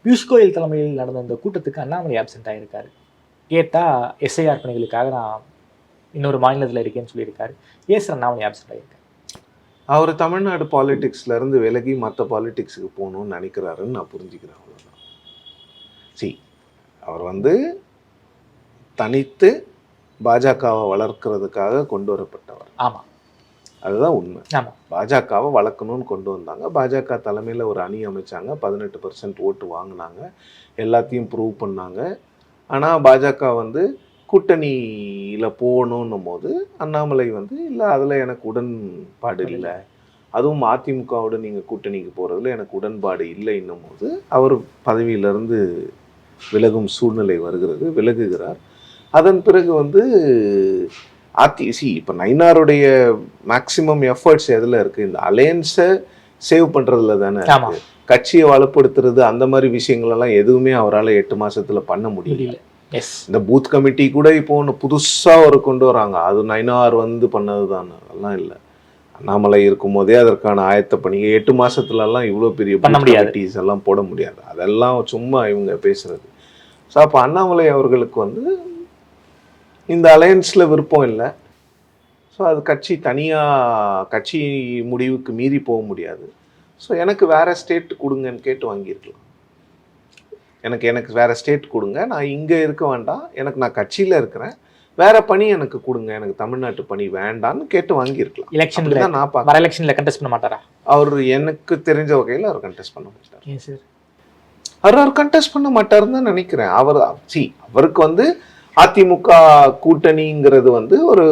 பியூஷ் கோயல் தலைமையில் நடந்த இந்த கூட்டத்துக்கு அண்ணாமலை ஆப்சென்ட் ஆகியிருக்காரு. கேட்டால் எஸ்ஐஆர் பணிகளுக்காக நான் இன்னொரு மாநிலத்தில் இருக்கேன்னு சொல்லியிருக்காரு. ஏன் சார் அண்ணாமலை ஆப்சென்ட் ஆகியிருக்காரு? அவர் தமிழ்நாடு பாலிடிக்ஸ்லேருந்து விலகி மற்ற பாலிடிக்ஸுக்கு போகணும்னு நினைக்கிறாருன்னு நான் புரிஞ்சுக்கிறேன். அவ்வளோதான். அவர் தனித்து பாஜகவை வளர்க்கறதுக்காக கொண்டு வரப்பட்டவர். ஆமாம், அதுதான் உண்மை. ஆமாம், பாஜகவை வளர்க்கணும்னு கொண்டு வந்தாங்க. பாஜக தலைமையில் ஒரு அணி அமைச்சாங்க, 18% ஓட்டு வாங்கினாங்க, எல்லாத்தையும் ப்ரூவ் பண்ணாங்க. ஆனால் பாஜக கூட்டணியில் போகணுன்னும் போது அண்ணாமலை இல்லை, அதில் எனக்கு உடன்பாடு இல்லை, அதுவும் அதிமுகவோட நீங்கள் கூட்டணிக்கு போகிறதுல எனக்கு உடன்பாடு இல்லை என்னும் போது அவர் பதவியிலிருந்து விலகும் சூழ்நிலை வருகிறது, விலகுகிறார். அதன் பிறகு இப்போ நயினாருடைய மேக்சிமம் எஃபர்ட்ஸ் எதில் இருக்குது? இந்த அலையன்ஸை சேவ் பண்ணுறதுல தானே இருக்குது. கட்சியை வலுப்படுத்துறது அந்த மாதிரி விஷயங்களெல்லாம் எதுவுமே அவரால் 8 மாதத்தில் பண்ண முடியல. இந்த பூத் கமிட்டி கூட இப்போ ஒன்று புதுசாக ஒரு கொண்டு வராங்க, அது நயினார் பண்ணது தானே, அதெல்லாம் இல்லை. அண்ணாமலை இருக்கும் போதே அதற்கான ஆயத்த பணியை 8 மாதத்துலலாம் இவ்வளோ பெரிய கமிட்டிஸ் எல்லாம் போட முடியாது. அதெல்லாம் சும்மா இவங்க பேசுறது. ஸோ அப்போ அண்ணாமலை அவர்களுக்கு இந்த அலையன்ஸில் விருப்பம் இல்லை. ஸோ அது கட்சி முடிவுக்கு மீறி போக முடியாது. ஸோ எனக்கு வேறு ஸ்டேட் கொடுங்கன்னு கேட்டு வாங்கியிருக்கலாம். எனக்கு வேறு ஸ்டேட் கொடுங்க, நான் இங்கே இருக்க வேண்டாம், நான் கட்சியில் இருக்கிறேன், வேற பணி எனக்கு கொடுங்க, எனக்கு தமிழ்நாட்டு பணி வேண்டான்னு கேட்டு வாங்கியிருக்கலாம். எலெக்ஷன்ல நான் பார்க்குறேன். எலெக்ஷனில் கண்டெஸ்ட் பண்ண மாட்டாரா அவர்? எனக்கு தெரிஞ்ச வகையில் அவர் கண்டெஸ்ட் பண்ண மாட்டார். ஏன் சார் அவர் கண்டெஸ்ட் பண்ண மாட்டாருன்னு தான் நினைக்கிறேன். அவருக்கு அதிமுக கூட்டணிங்கிறது ஒரு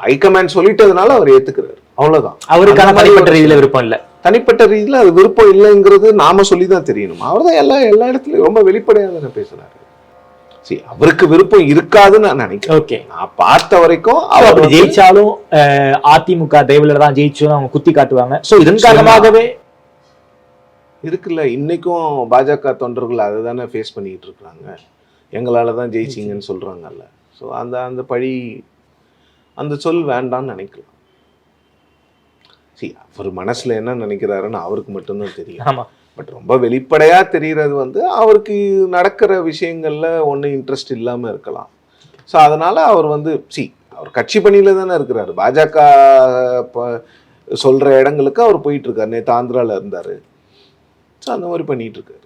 ஹைகமாண்ட் சொல்லிட்டதுனால அவர் ஏத்துக்கிறாரு, அவ்வளவுதான். அவருக்கான தனிப்பட்ட ரீதியில விருப்பம் இல்லை. தனிப்பட்ட ரீதியில அது விருப்பம் இல்லைங்கிறது நாம சொல்லிதான் தெரியணும். அவர் தான் எல்லா இடத்துலயும் ரொம்ப வெளிப்படையாக பேசுறாரு. அவருக்கு விருப்பம் இருக்காதுன்னு நான் நினைக்கிறேன். ஓகே, நான் பார்த்த வரைக்கும் அவர் ஜெயிச்சாலும் அதிமுக தயவுல தான் ஜெயிச்சோன்னு அவங்க குத்தி காட்டுவாங்க. சோ இதன் காரணமாகவே இருக்குல்ல, இன்னைக்கும் பாஜக தொண்டர்கள் அதை தானே ஃபேஸ் பண்ணிட்டு இருக்காங்க. எங்களால தான் ஜெயிச்சிங்கன்னு சொல்றாங்கல்ல. ஸோ அந்த பழி, அந்த சொல் வேண்டான்னு நினைக்கலாம். அவர் மனசுல என்ன நினைக்கிறாருன்னு அவருக்கு மட்டும்தான் தெரியும். பட் ரொம்ப வெளிப்படையா தெரிகிறது அவருக்கு நடக்கிற விஷயங்கள்ல ஒன்றும் இன்ட்ரெஸ்ட் இல்லாம இருக்கலாம். ஸோ அதனால அவர் அவர் கட்சி பணியில தானே இருக்கிறாரு. பாஜக சொல்ற இடங்களுக்கு அவர் போயிட்டு இருக்காரு. நேற்று ஆந்திரால இருந்தாரு. ஸோ அந்த மாதிரி பண்ணிட்டு இருக்காரு.